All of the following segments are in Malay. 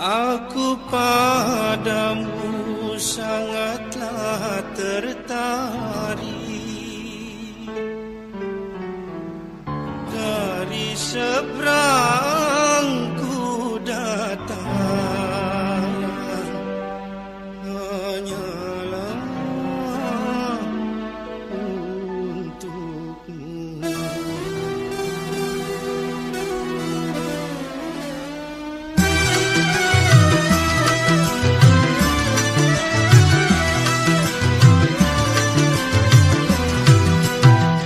Aku padamu sangatlah tertarik. Dari seberang ku datang, hanyalah untukmu.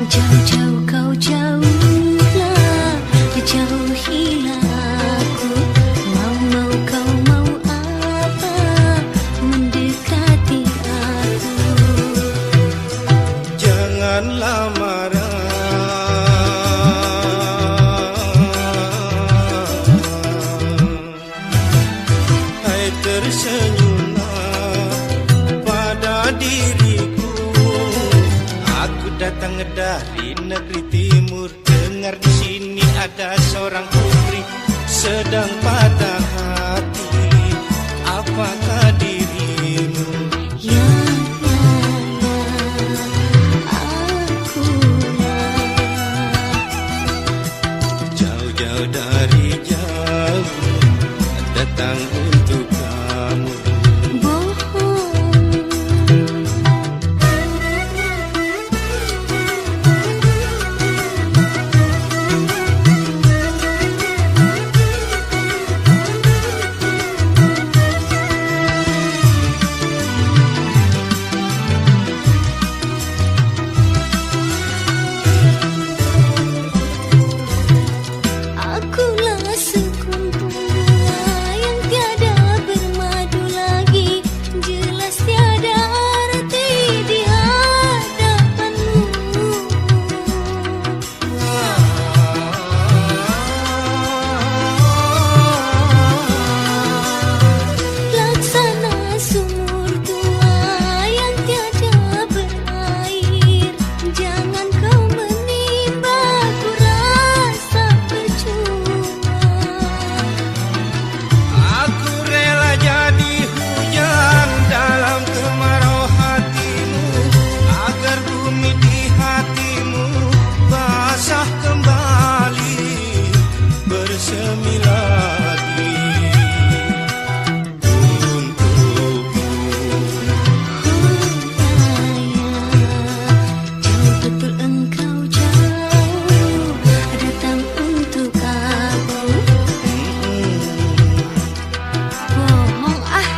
Jauh-jauh kau jauhlah, jauhilah aku. Mau kau mau apa, mendekati aku. Janganlah marah, hai tersenyumlah pada diriku. Aku datang dari negeri timur, dengar di sini ada seorang putri sedang patah hati. Apakah dirimu? Akulah. Jauh-jauh dari jauh datang untuk kamu. Akulah sekuntum bunga yang tiada bermadu lagi, jelas tiada arti di hadapanmu. Laksana sumur tua yang tiada berair, jangan kau menimba ku rasa percuma. Aku rela jadi hujan dalam kemarau hatimu, agar bumi di hatimu basah kembali, bersemi lagi untukmu. Jauh betul engkau jauh, datang untuk aku. Bohong ah.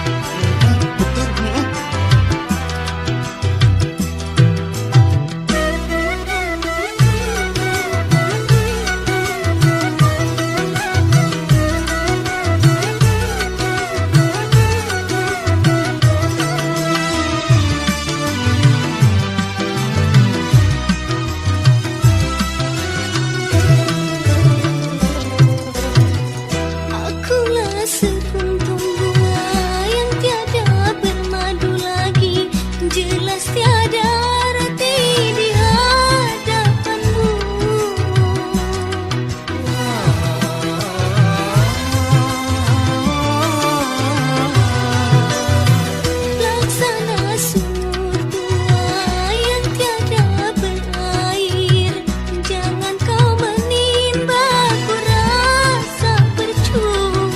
Akulah sekuntum bunga yang tiada bermadu lagi, jelas tiada arti di hadapanmu. Laksana sumur tua yang tiada berair, jangan kau menimba ku rasa percuma.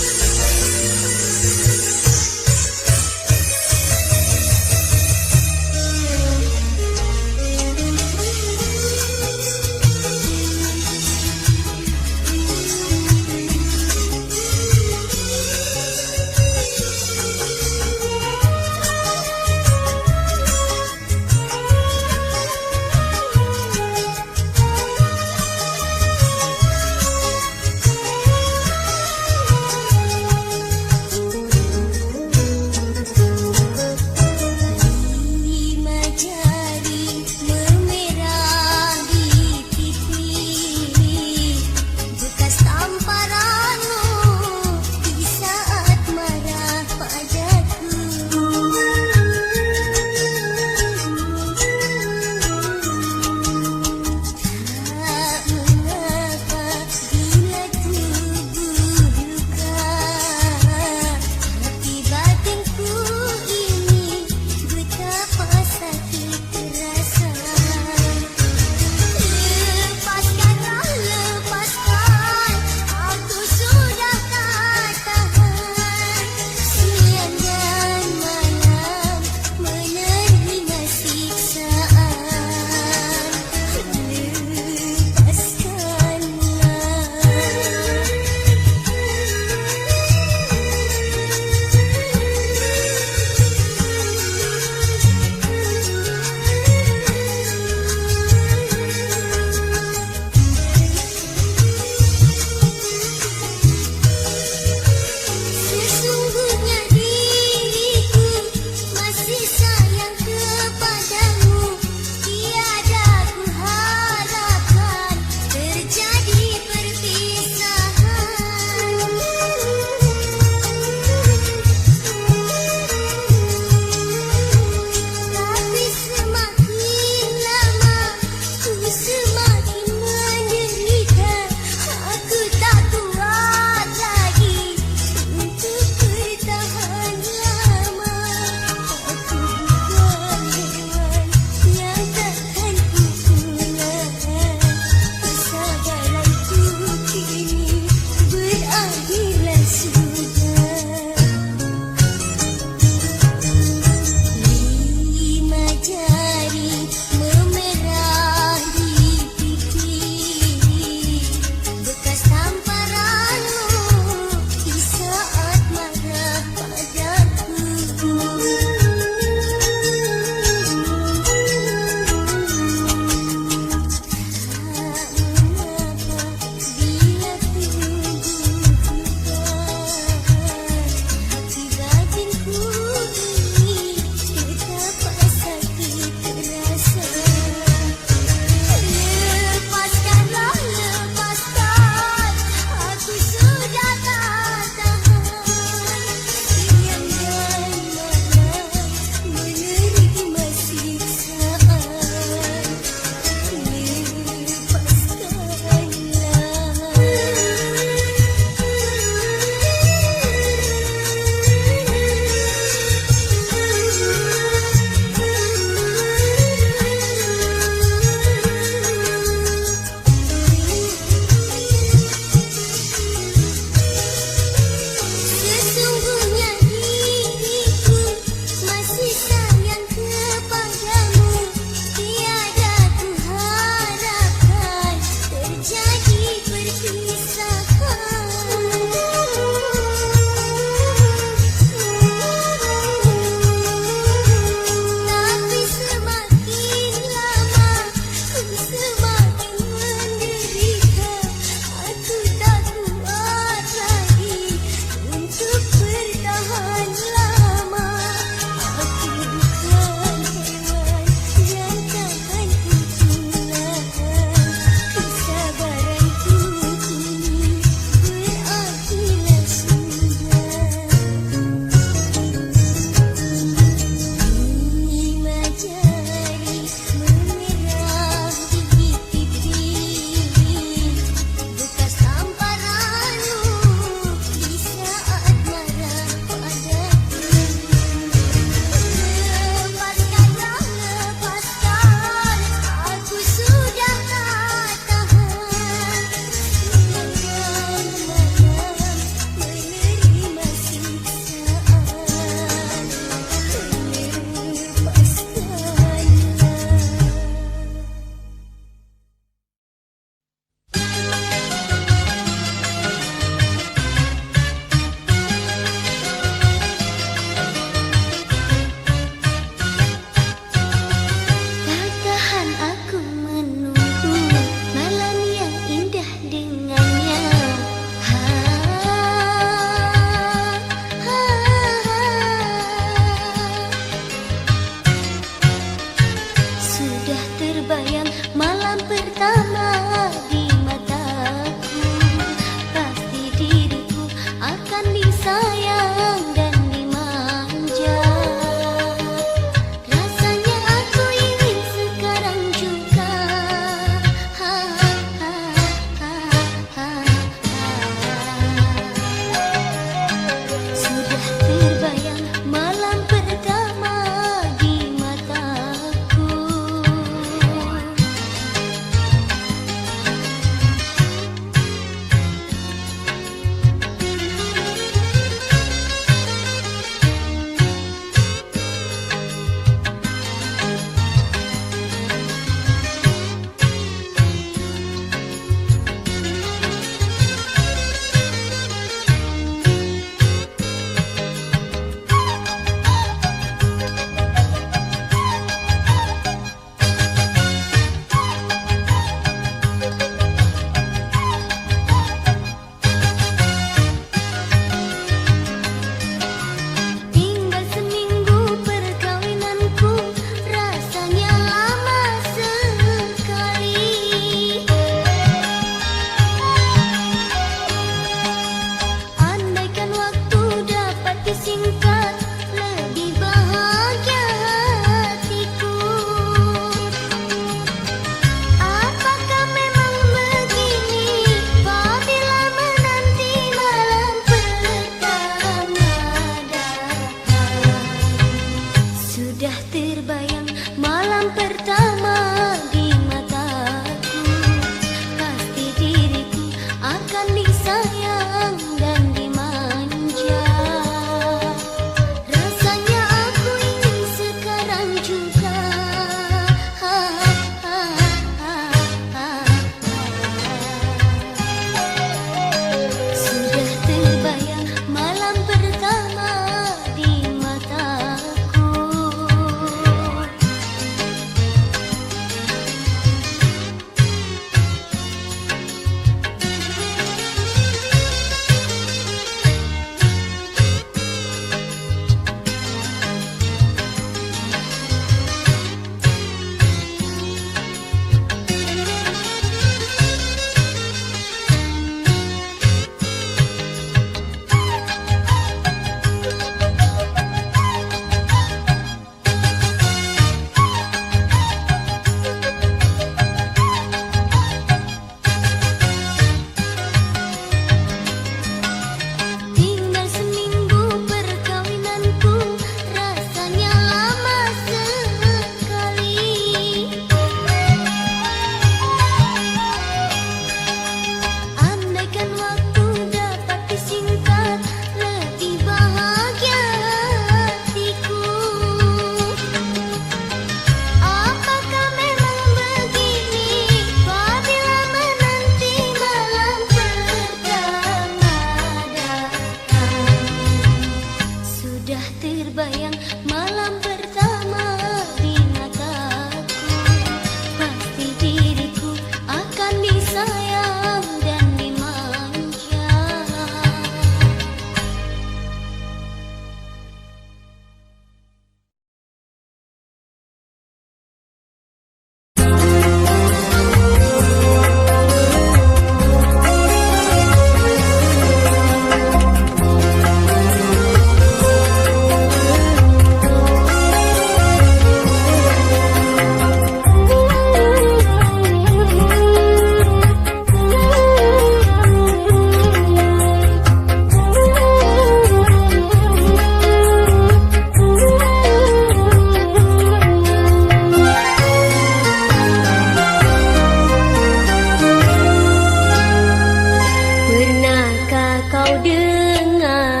kau dengar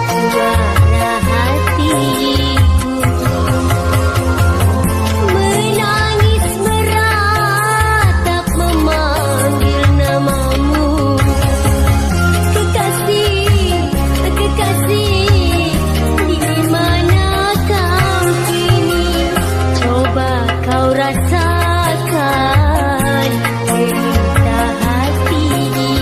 suara hatiku menangis meratap memanggil namamu. Kekasih, kekasih, di mana kau kini? Coba kau rasakan derita hatiku.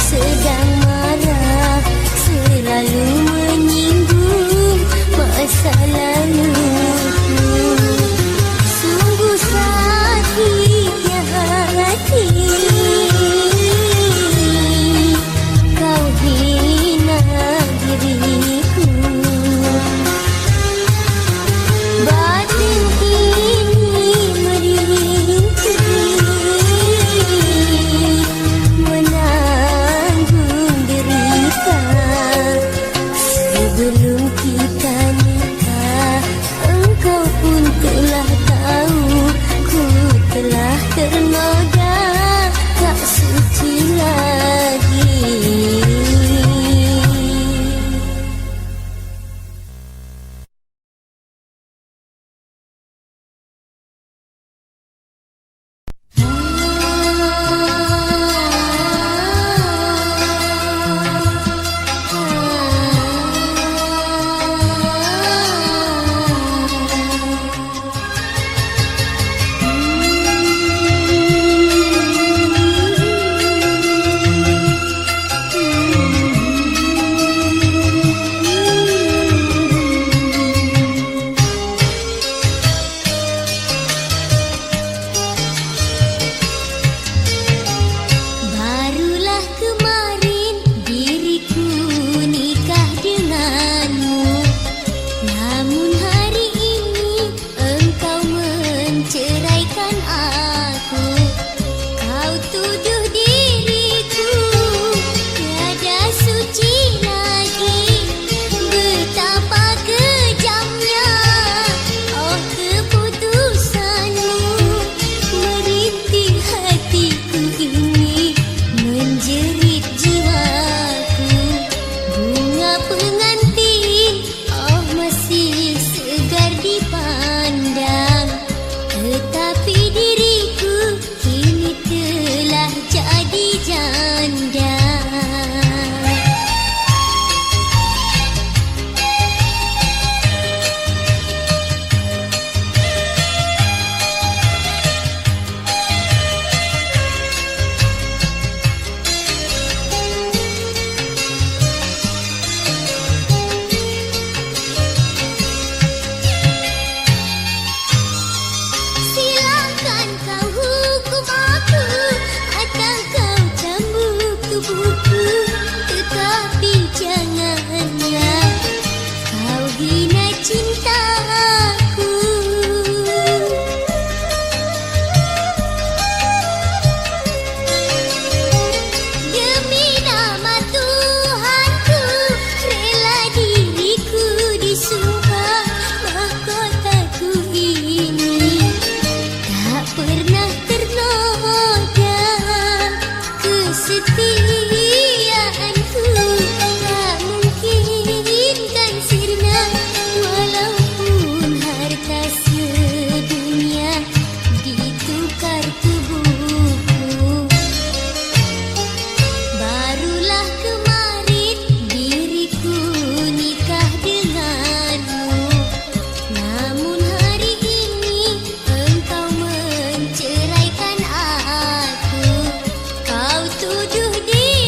sedang marah, selalu menyinggung masa laluku. Sungguh sakitnya hati, kau hina diriku. Batin ini merintih, menanggung derita. Sebelum kita nikah, engkau pun telah tahu, ku telah ternoda, tak suci lagi. Barulah kemarin diriku nikah denganmu, namun hari ini engkau menceraikan aku. Kau tuduh diriku tiada suci lagi, betapa kejamnya oh keputusanmu, merintih hatiku ini, menjerit jiwaku. Bunga pengantin oh masih segar dipandang, tetapi diriku kini telah jadi janda. Silakan kau hukum aku atau kau cambuk tubuhku, tetapi janganlah kau hina cintaku. Demi nama Tuhanku, rela diriku disumpah, mahkotaku ini tak pernah ternoda. Kesetiaanku tak mungkin kan sirna, walaupun harta sedunia ditukar tubuhku. Barulah kemarin diriku nikah denganmu, namun hari ini engkau menceraikan aku. Kau tuduh diriku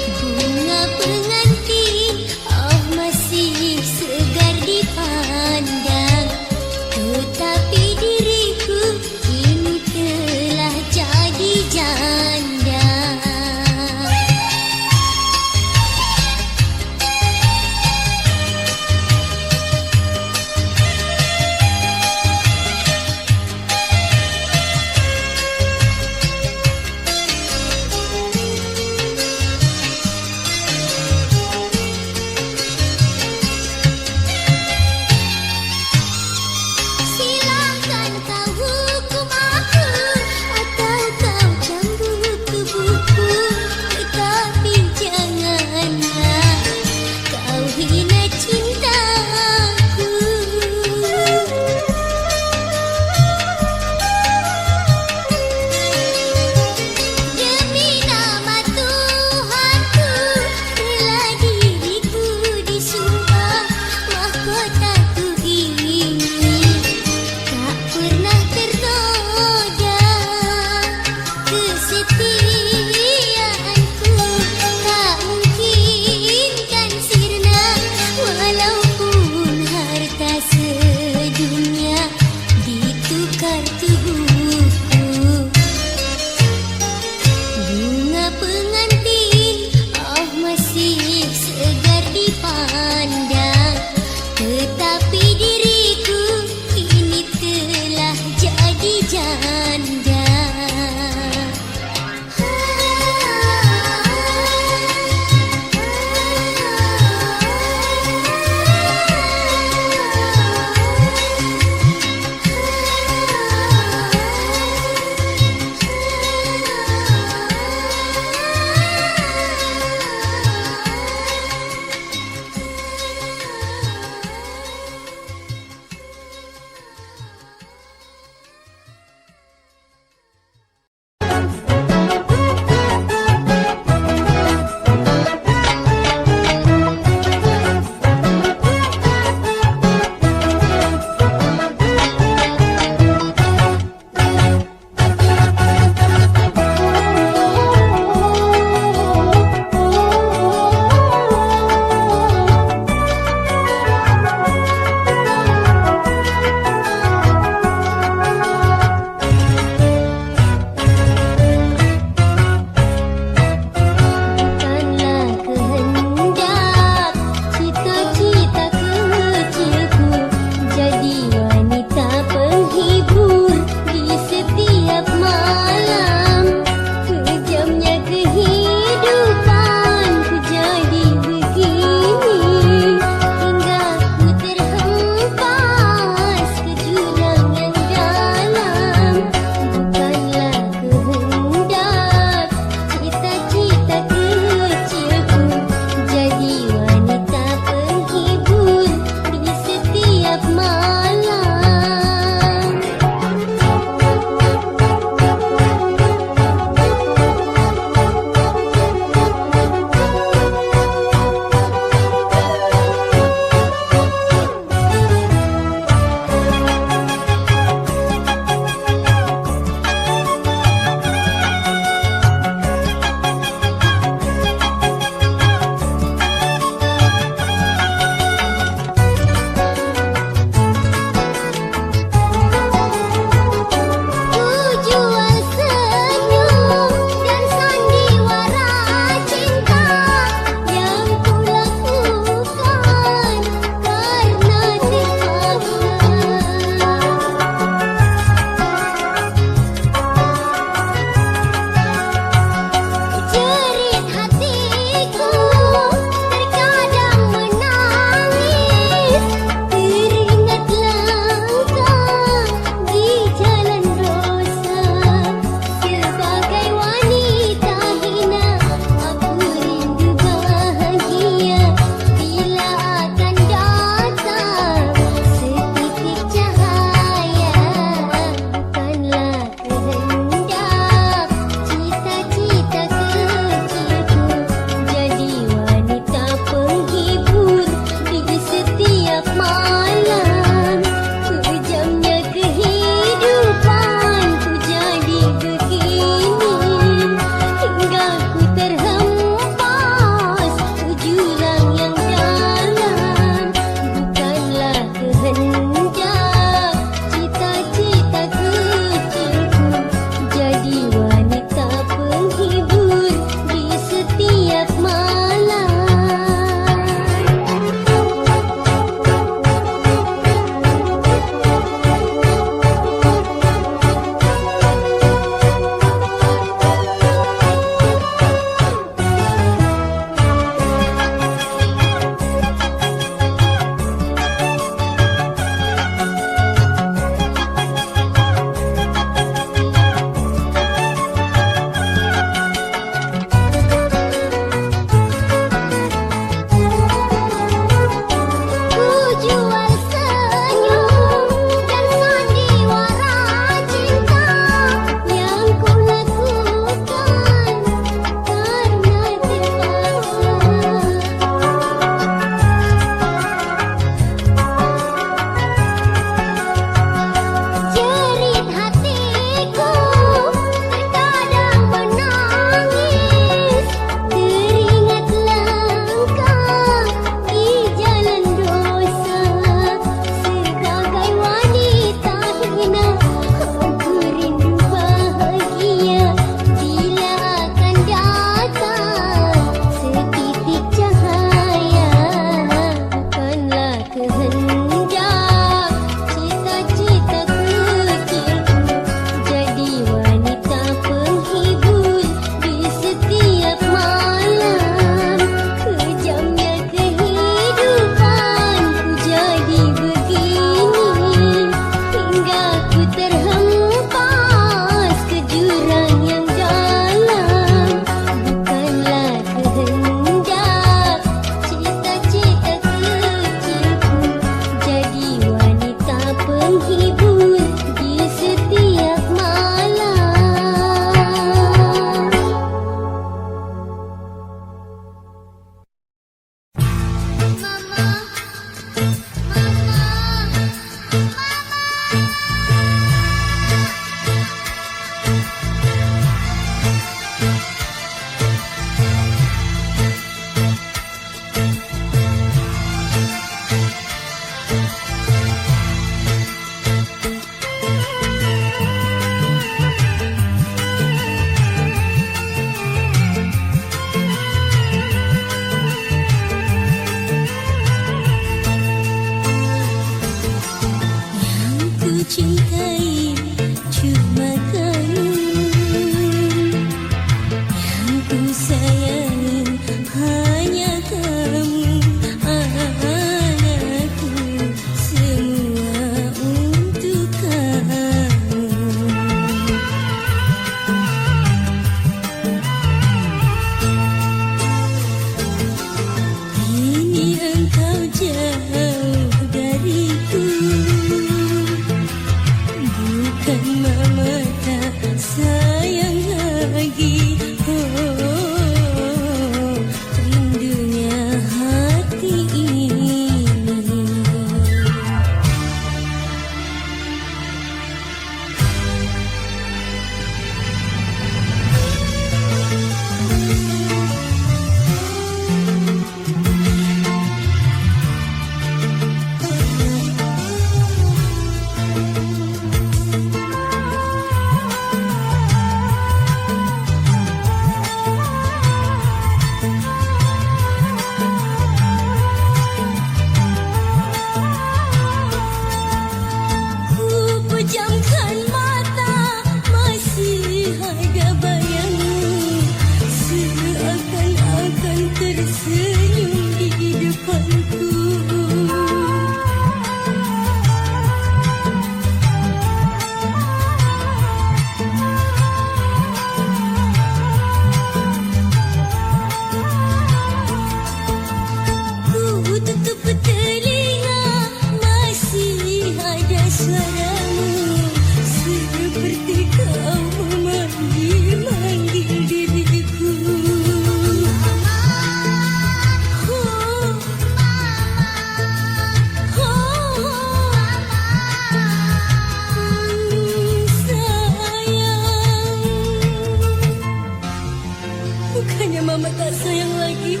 Bukannya mama tak sayang lagi,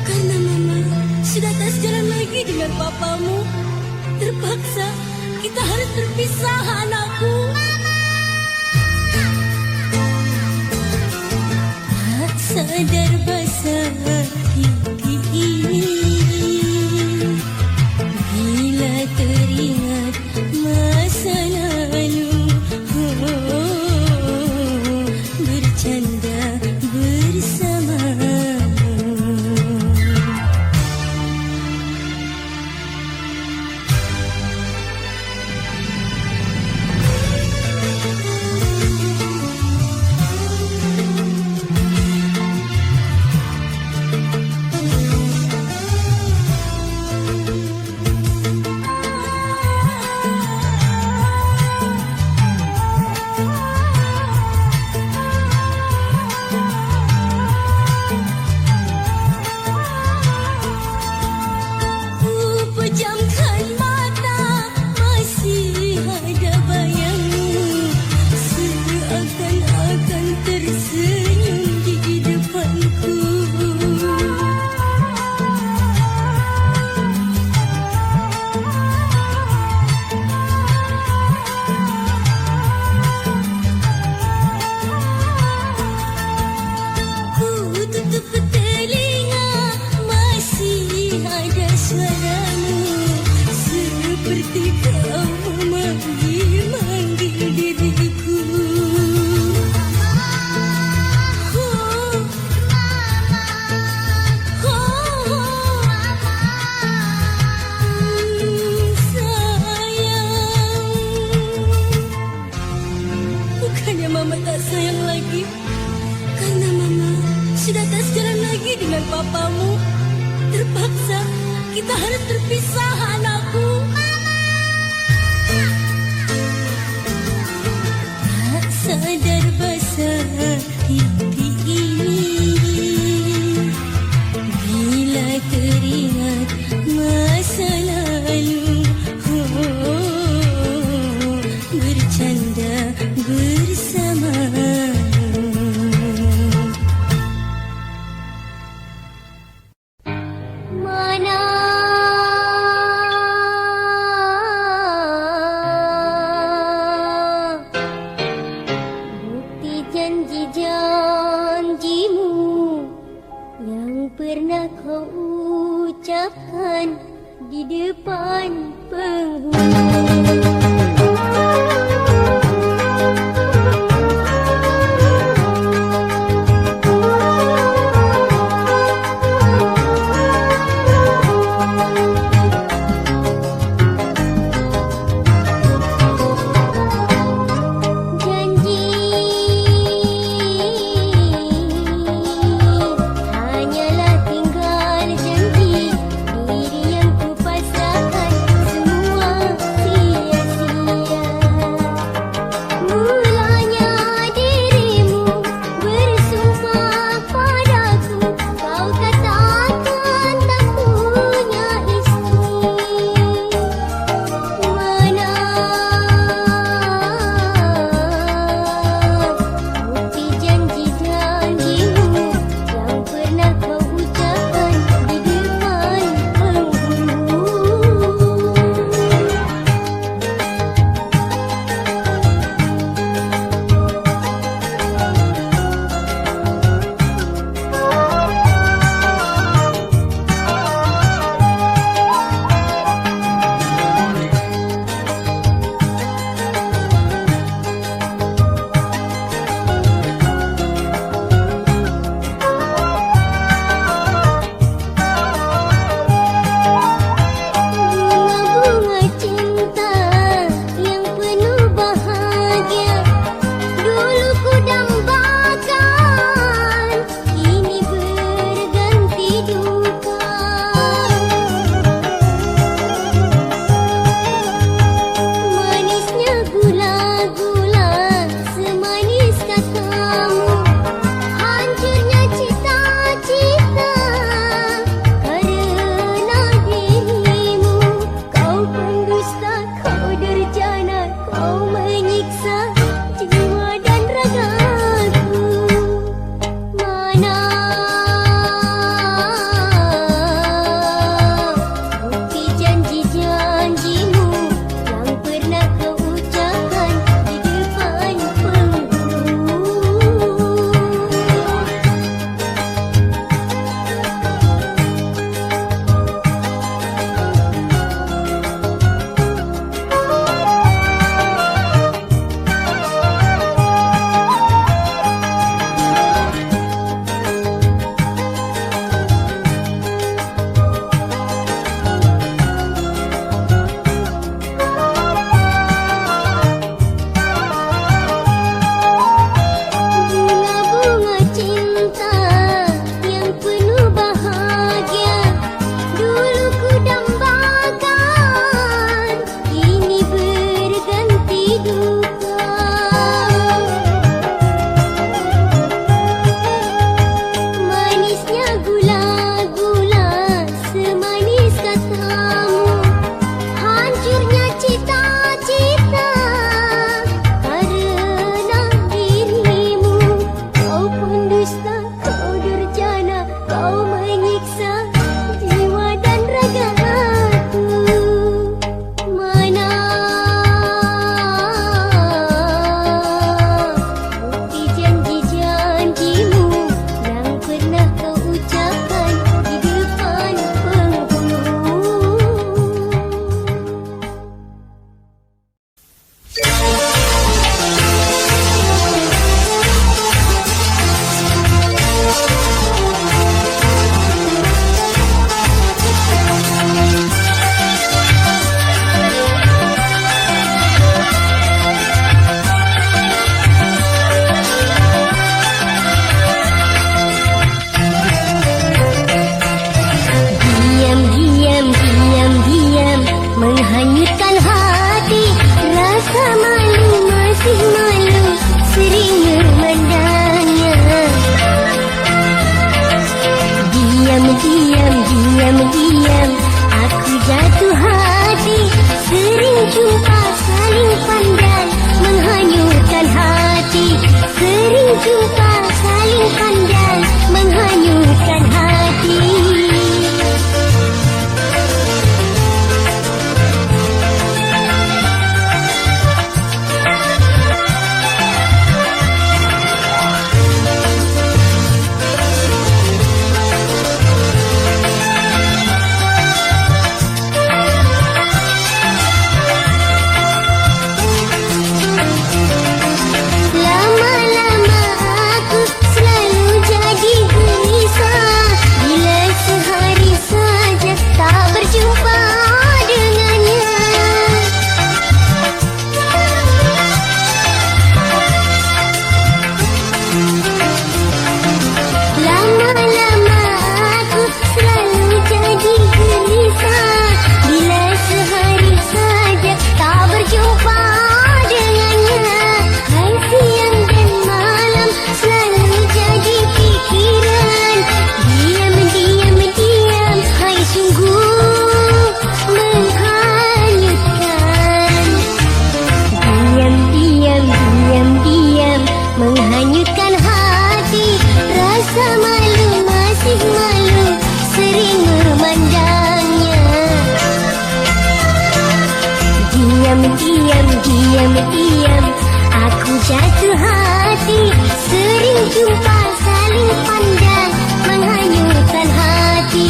karena mama sudah tak sejalan lagi dengan papamu. Terpaksa kita harus berpisah, anakku. Tak sadar basah pipi ini bila teringat masa lalu. Bercanda bersamamu. Mama tak sayang lagi, karena mama sudah tak sejalan lagi dengan papamu. Terpaksa kita harus berpisah, anakku. Tak sadar basah pipi ini bila teringat masa lalu. Bercanda bersamamu. Mana bukti janji-janjimu yang pernah kau ucapkan di depan penghulu? Mana jumpa saling pandang menghanyutkan hati. Lama-lama aku selalu jadi gelisah bila sehari saja tak berjumpa dengannya. Lama-lama aku selalu jadi gelisah bila sehari saja tak berjumpa dengannya. Hai siang dan malam selalu jadi pikiran. Diam, hai sungguh menghanyutkan. Diam, menghanyutkan hati. Rasa malu, masih malu, sering memandangnya. Diam, aku jatuh hati. Sering jumpa saling pandang menghanyutkan hati.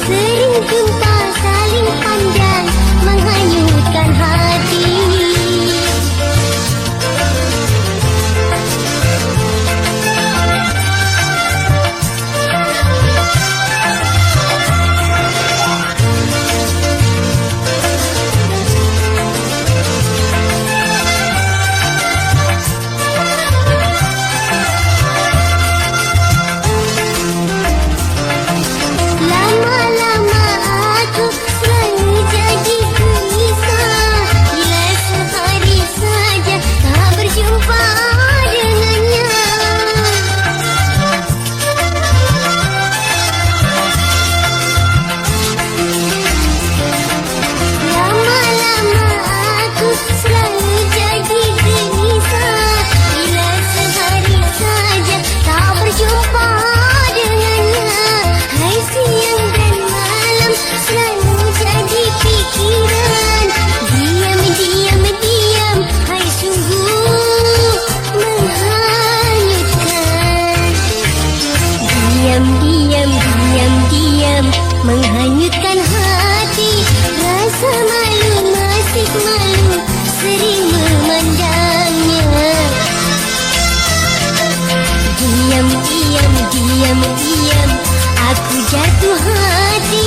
Sering jumpa saling pandang menghanyutkan hati. Lama-lama aku selalu jadi gelisah bila sehari saja tak berjumpa dengannya. Lama-lama aku selalu jadi gelisah bila sehari saja tak berjumpa dengannya. Hai siang dan malam selalu jadi pikiran. Diam, hai sungguh menghanyutkan. Diam, menghanyutkan hati. Rasa malu, masih malu, sering memandangnya. Diam, aku jatuh hati.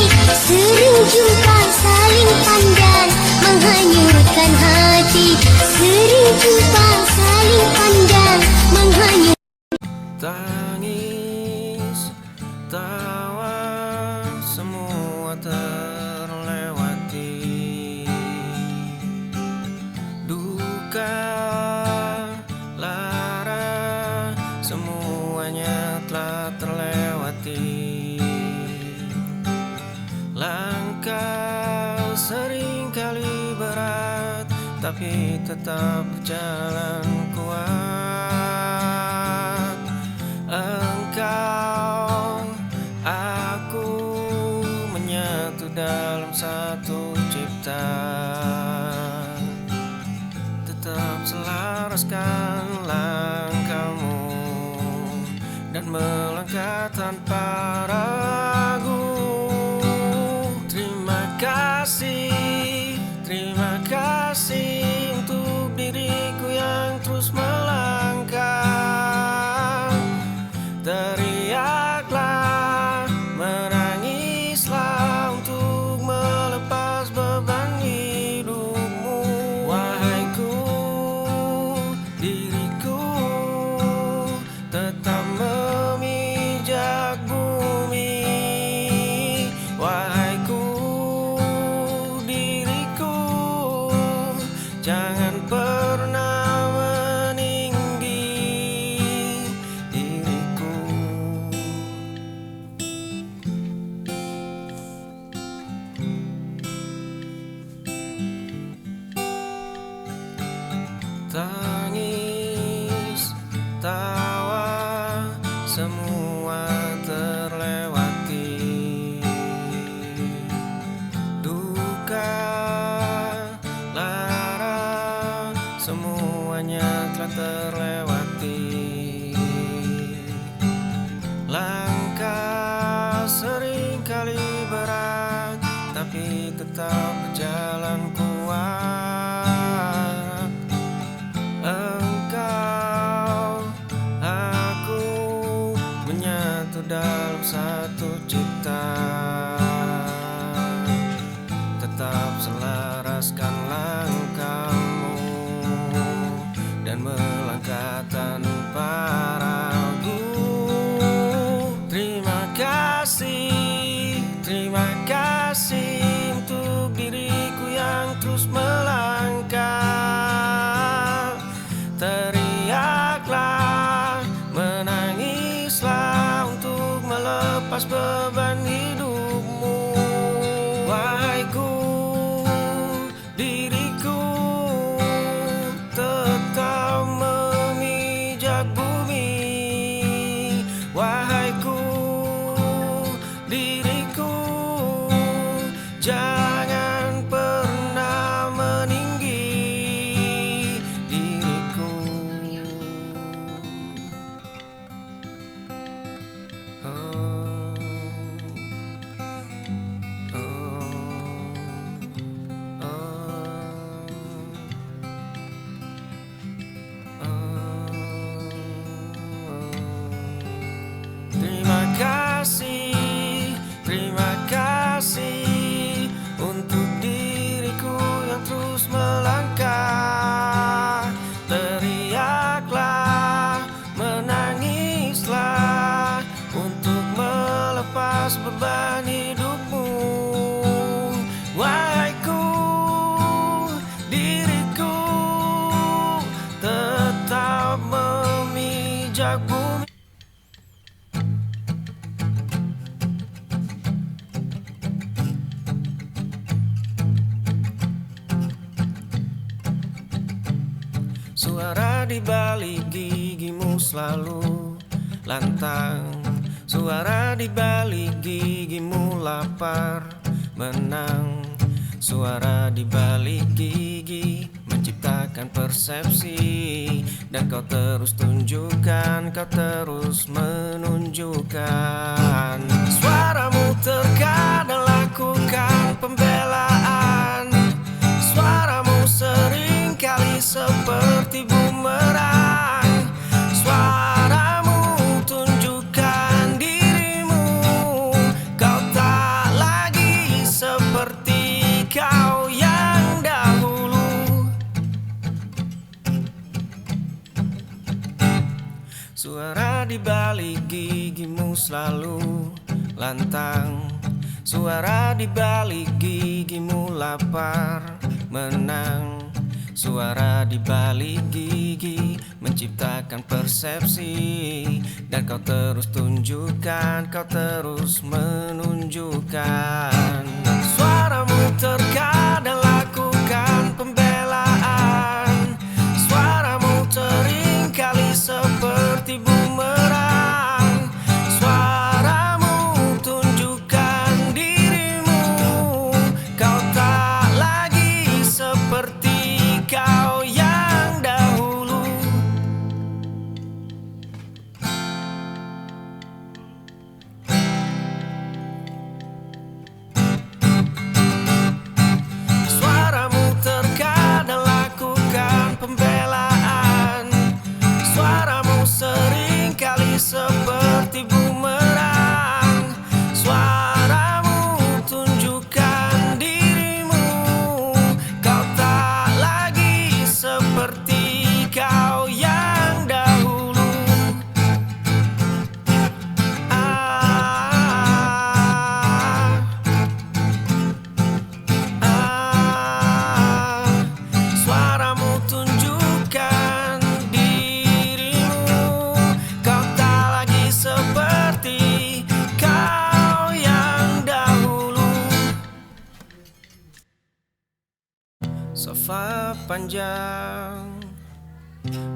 Sering jumpa saling pandang menghanyutkan hati. Sering jumpa saling pandang menghanyutkan. Tangis, tawa, semua terlewati. Duka, lara, semuanya telah terlewati. Langkah seringkali berat, tapi tetap berjalan kuat. Engkau, aku menyatu dalam satu ciptaan. Tetap selaraskan langkahmu dan melangkah tanpa ragu. Terima kasih untuk diriku yang terus melangkah. Teriaklah, menangislah untuk melepas beban hidupmu. Wahaiku, diriku tetap memijak bumi. Wahaiku, diriku jangan pernah meninggi. Diriku tangis, tawa, dalam satu cipta, tetap selaraskan langkahmu dan melangkah tanpa ragu. Terima kasih untuk diriku yang terus melangkah. Teriaklah, menangislah untuk melepas beban hidupmu. Wahai ku, diriku tetap memijak bumi. Wahai ku, diriku jangan pernah meninggi. Diriku, oh, oh, oh, oh. Terima kasih untuk diriku yang terus melangkah. Teriaklah, menangislah untuk melepas beban hidupmu. Wahai ku, diriku tetap memijak bumi. Suara di balik gigimu selalu lantang. Suara di balik gigimu lapar menang. Suara di balik gigi menciptakan persepsi. Dan kau terus tunjukkan, kau terus menunjukkan. Suaramu terkadang lakukan pembelaan. Suaramu seringkali seperti bumerang. Suaramu tunjukkan dirimu. Kau tak lagi seperti kau yang dahulu. Suara di balik gigimu selalu lantang. Suara di balik gigimu lapar menang. Suara di balik gigi menciptakan persepsi. Dan kau terus tunjukkan, kau terus menunjukkan. Suaramu terkadang lakukan pembelaan. Suaramu seringkali seperti bumerang. Suaramu tunjukkan dirimu. Kau tak lagi seperti kau yang dahulu. Suaramu terkadang lakukan pembelaan. Suaramu seringkali seperti bumerang. Suaramu tunjukkan dirimu. Kau tak lagi seperti kau yang dahulu. Suaramu tunjukkan dirimu. Kau tak lagi seperti kau yang dahulu. Sofa panjang,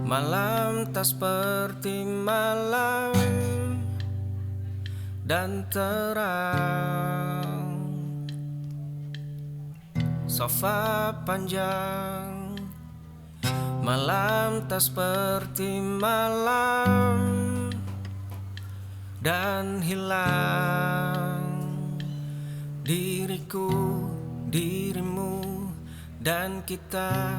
malam tak seperti malam dan terang. Sofa panjang, malam tak seperti malam dan hilang. Diriku, dirimu, dan kita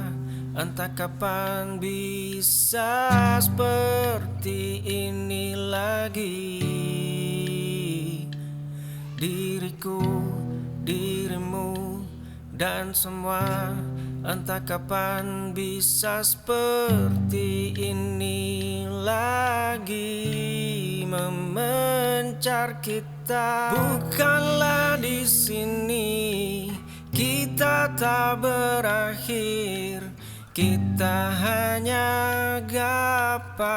entah kapan bisa seperti ini lagi. diriku, dirimu, dan semua. Entah kapan bisa seperti ini lagi memencar kita. Bukanlah di sini kita tak berakhir, kita hanya gapai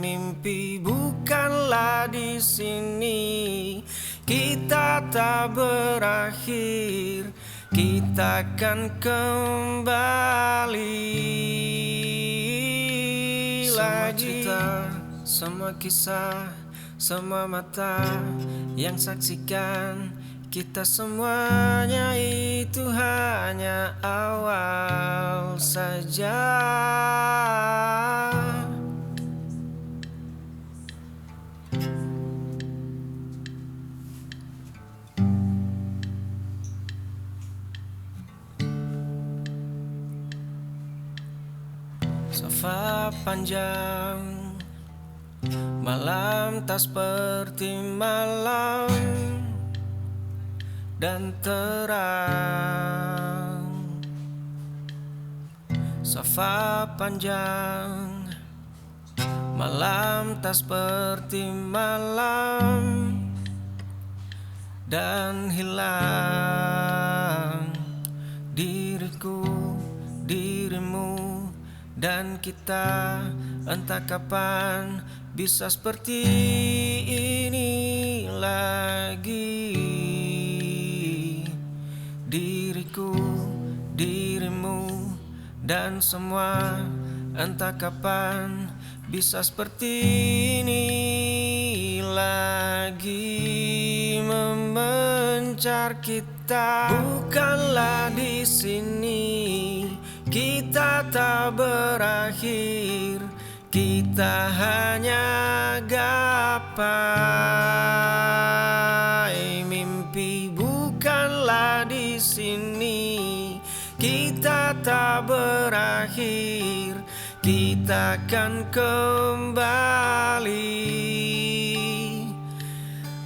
mimpi. Bukanlah di sini kita tak berakhir, kita akan kembali lagi. Semua kisah, semua mata yang saksikan, kita semuanya itu hanya awal saja. Sofa panjang, malam tak seperti malam, dan terang. Sofa panjang, malam tak seperti malam, dan hilang diriku, dirimu, dan kita. Entah kapan bisa seperti ini lagi. Diriku, dirimu, dan semua. Entah kapan bisa seperti ini lagi memencar kita. Bukanlah di sini kita tak berakhir, kita hanya gapai mimpi. Bukanlah di sini kita tak berakhir, kita akan kembali.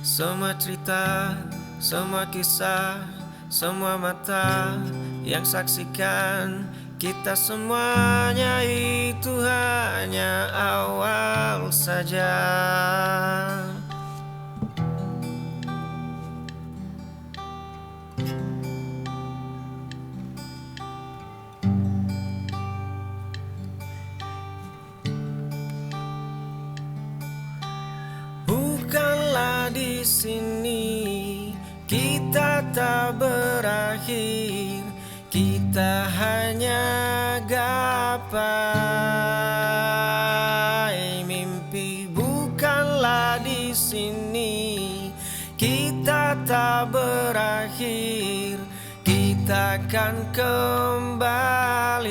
Semua cerita, semua kisah, semua mata yang saksikan, kita semuanya itu hanya awal saja. Bukanlah di sini kita tak berakhir, kita hanya gapai mimpi. Bukanlah di sini kita tak berakhir, kita akan kembali.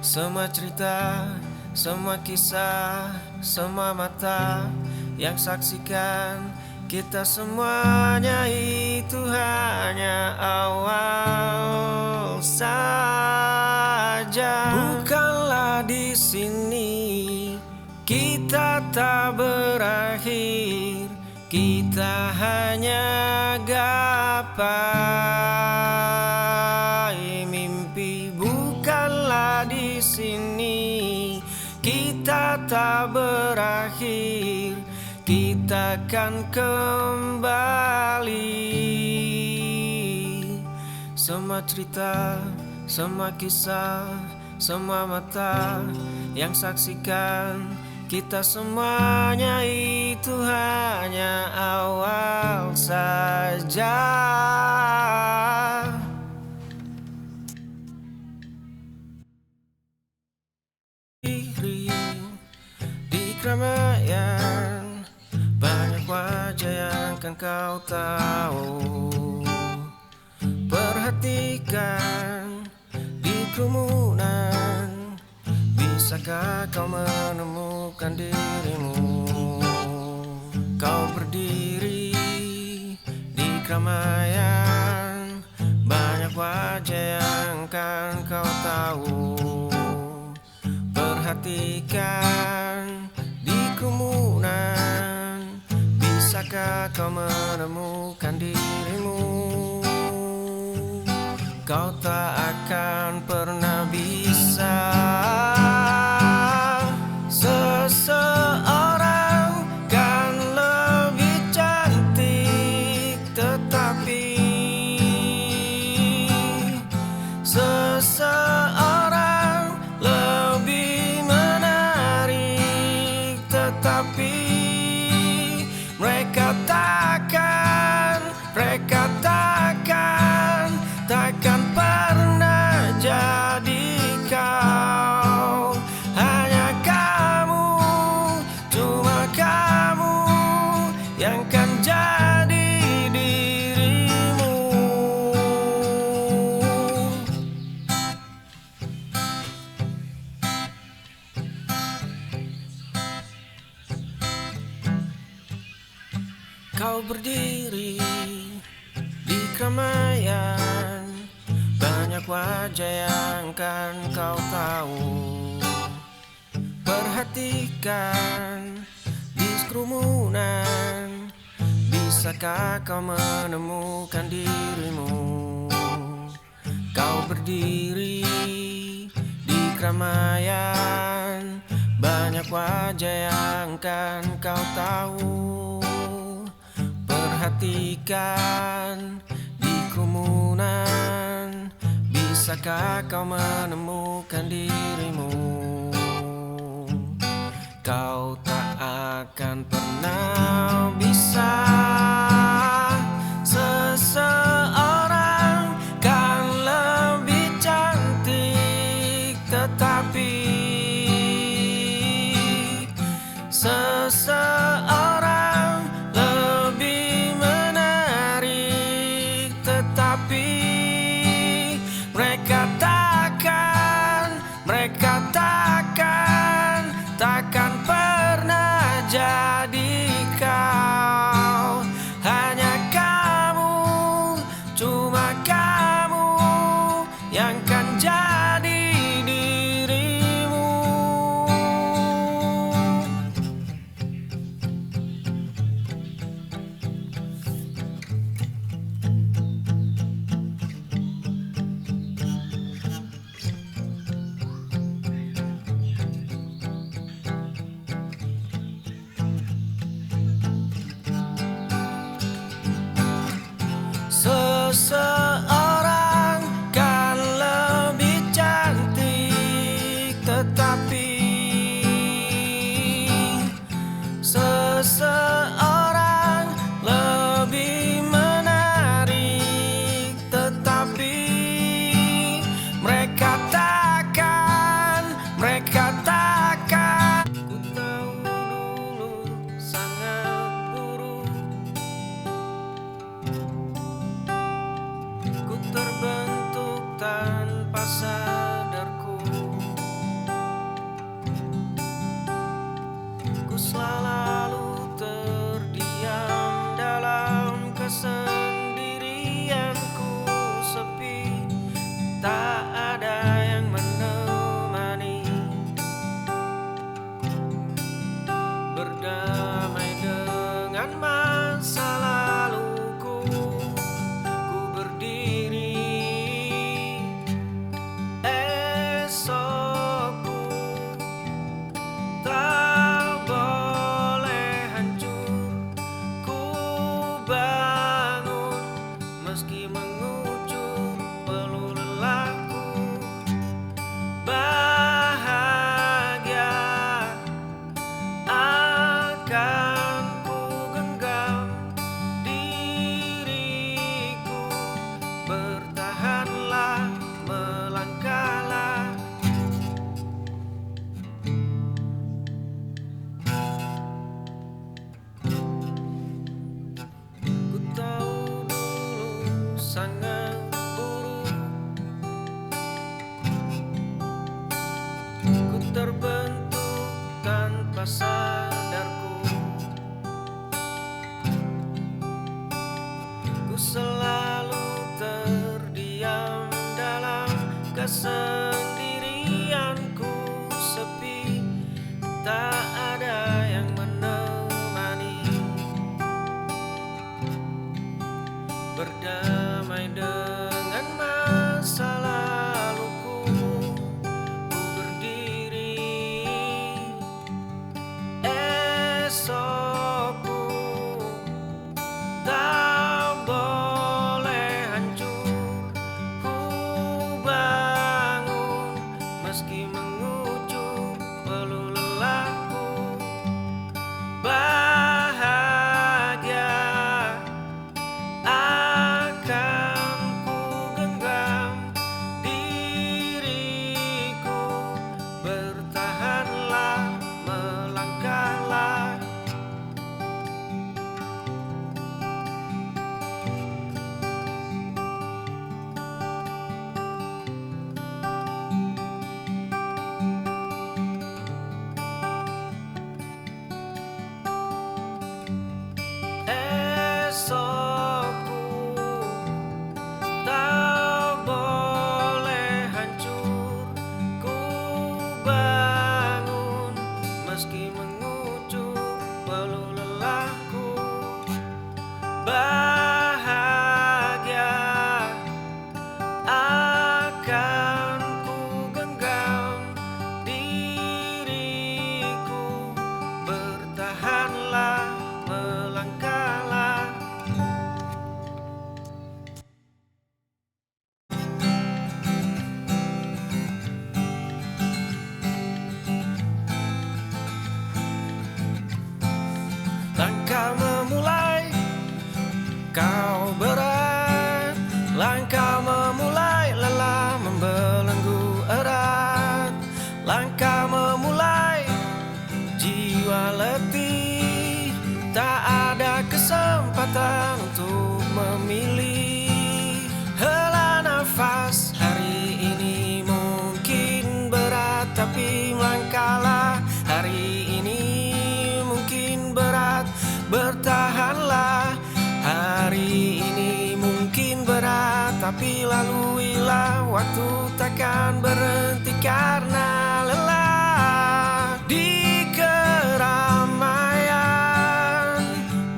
Semua cerita, semua kisah, semua mata yang saksikan, kita semuanya itu hanya awal saja. Bukanlah di sini kita tak berakhir, kita hanya gapai mimpi. Bukanlah di sini kita tak berakhir, kita akan kembali. Semua cerita, semua kisah, semua mata yang saksikan, kita semuanya itu hanya awal saja. Di keramaian banyak wajah yang kan kau tahu. Perhatikan di kerumunan, bisakah kau menemukan dirimu? Kau berdiri di keramaian, banyak wajah yang kan kau tahu. Perhatikan di kerumunan, kau menemukan dirimu, kau tak akan pernah bisa. Seseorang kan lebih cantik, tetapi seseorang lebih menarik, tetapi mereka takkan pernah jadi kau. Hanya kamu, cuma kamu yang kan jadi dirimu. Kau berdiri di keramaian, banyak wajah yang kan kau tahu. Perhatikan di kerumunan, bisakah kau menemukan dirimu? Kau berdiri di keramaian, banyak wajah yang kan kau tahu. Perhatikan di kerumunan, bisakah kau menemukan dirimu? Kau tak akan pernah bisa. Seseorang kan lebih cantik, tetapi seseorang lebih menarik, tetapi mereka takkan pernah jadi kau. Hanya kamu, cuma kamu yang kan jadi dirimu. Seseorang kan lebih cantik, tetapi seseorang lebih menarik, tetapi mereka takkan. Ku tahu dulu sangat buruk, ku terbentuk tanpa sadarku. mengucup peluh lelahku. Bahagia akan ku genggam diriku, bertahanlah, melangkahlah. Esokku tak boleh hancur, ku bangun meski mengucur peluh lelahku. Bahagia akan ku genggam diriku, bertahanlah, melangkahlah. Langkah memulai, kau berat. Langkah memulai, lelah membelenggu erat. Langkah memulai, jiwa letih. Tak ada kesempatan untuk memilih. Hela nafas, hari ini mungkin berat, tapi melangkahlah. Hari ini mungkin berat, bertahanlah. Hari ini mungkin berat, tapi laluilah. Waktu takkan berhenti karena lelah. Di keramaian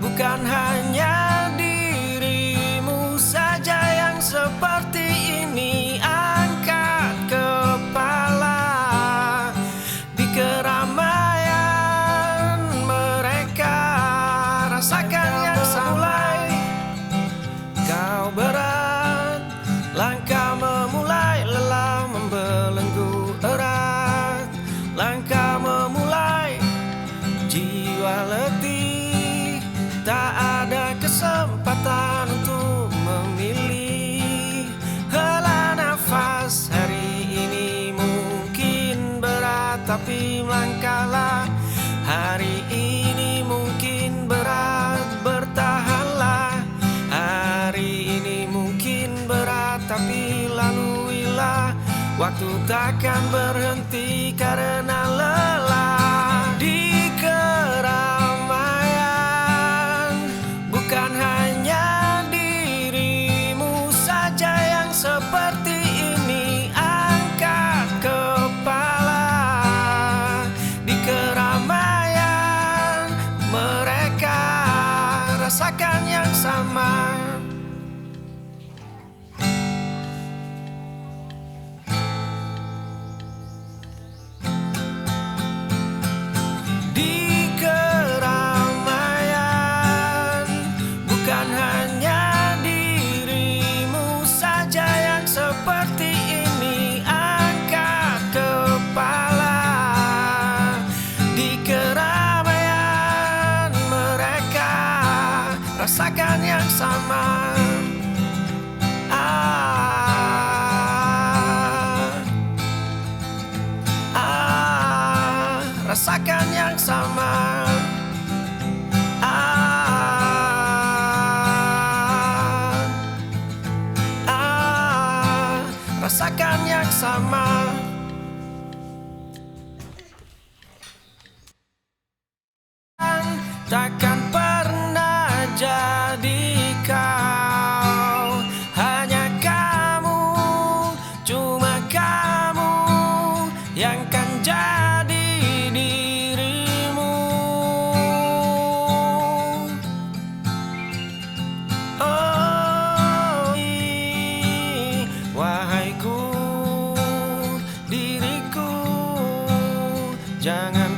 bukan hanya dirimu saja yang seperti ini. Angkat kepala. Di keramaian mereka rasakan yang sama. Kau berat, langkah memulai, lelah membelenggu erat. Langkah memulai, jiwa letih. Tak ada kesempatan untuk memilih. Hela nafas, hari ini mungkin berat, tapi melangkahlah. Hari ini mungkin berat, bertahanlah. Hari ini mungkin berat, tapi laluilah. Waktu takkan berhenti karena lelah. Di keramaian bukan hanya dirimu saja yang seperti ini. Angkat kepala. Di keramaian mereka rasakan yang sama. Di keramaian bukan hanya dirimu saja yang seperti ini. Angkat kepala. Di keramaian mereka rasakan yang sama. Rasakan yang sama. Rasakan yang sama. Takkan pernah jadi kau. Hanya kamu, cuma kamu yang kan jadi dirimu. Oh, wahai ku, diriku, jangan